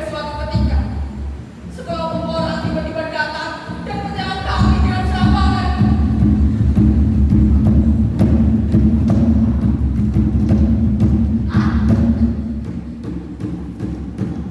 suatu ketika, sekelompok orang tiba-tiba datang dan menyerang kami dengan serampangan.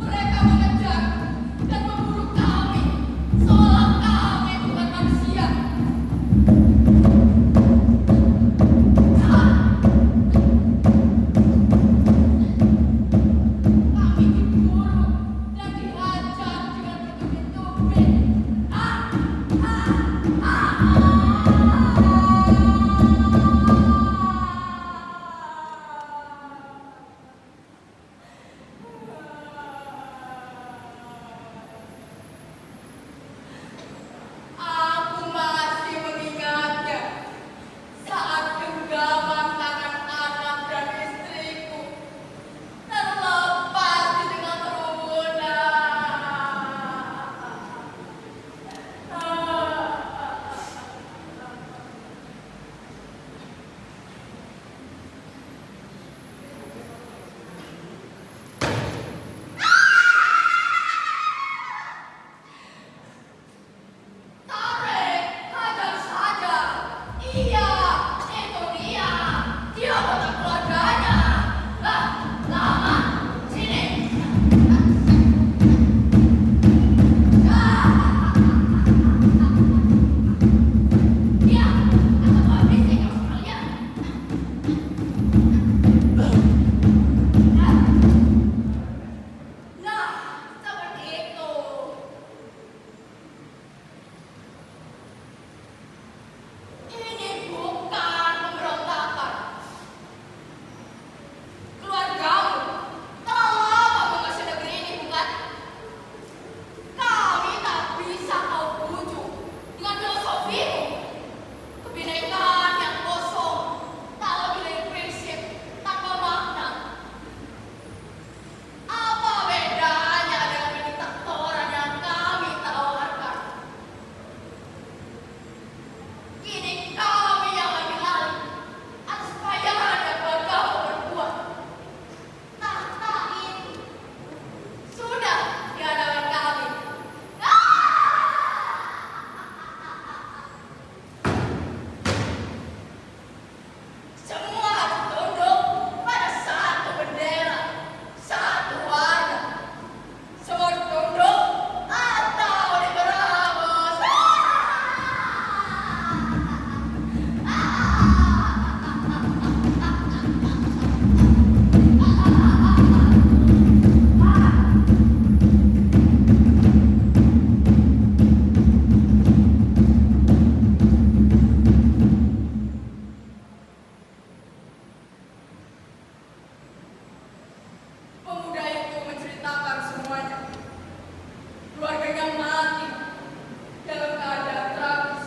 Mereka mengejar dan memburu kami, seolah kami bukan manusia. Kami diburu dan dihajar dengan bertubi-tubi. Ah, ah, Aku masih mengingatnya saat genggaman tangan anak dan istriku terlepas di tengah kerumunan. Tarik, hajar saja. Iya, itu dia. Dia benar keluarganya. Lah, lama. Sini. Iya, aku habisi kamu sekalian. Nah, seperti itu. Ini bukan pemberontakan. Keluargamu telah lama menguasai negeri ini, bukan? Kami tak bisa kau bujuk dengan filosofimu. Kebinekaan yang kosong, tak lebih dari prinsip tanpa makna. Apa bedanya dengan pendiktatoran yang kami tawarkan? Kini kami yang ambil alih atas kekayaan yang keluargamu berbuat. Tahta ini sudah di hadapan kami. Semua harus tunduk pada satu bendera, satu warna. Semua harus tunduk atau diberangus. Pemuda itu menceritakan semuanya. Keluarganya mati dalam keadaan tragis.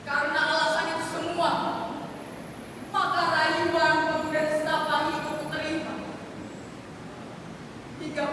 Karena alasan itu semua, maka rayuan pemuda Setapak itu kuterima. Hingga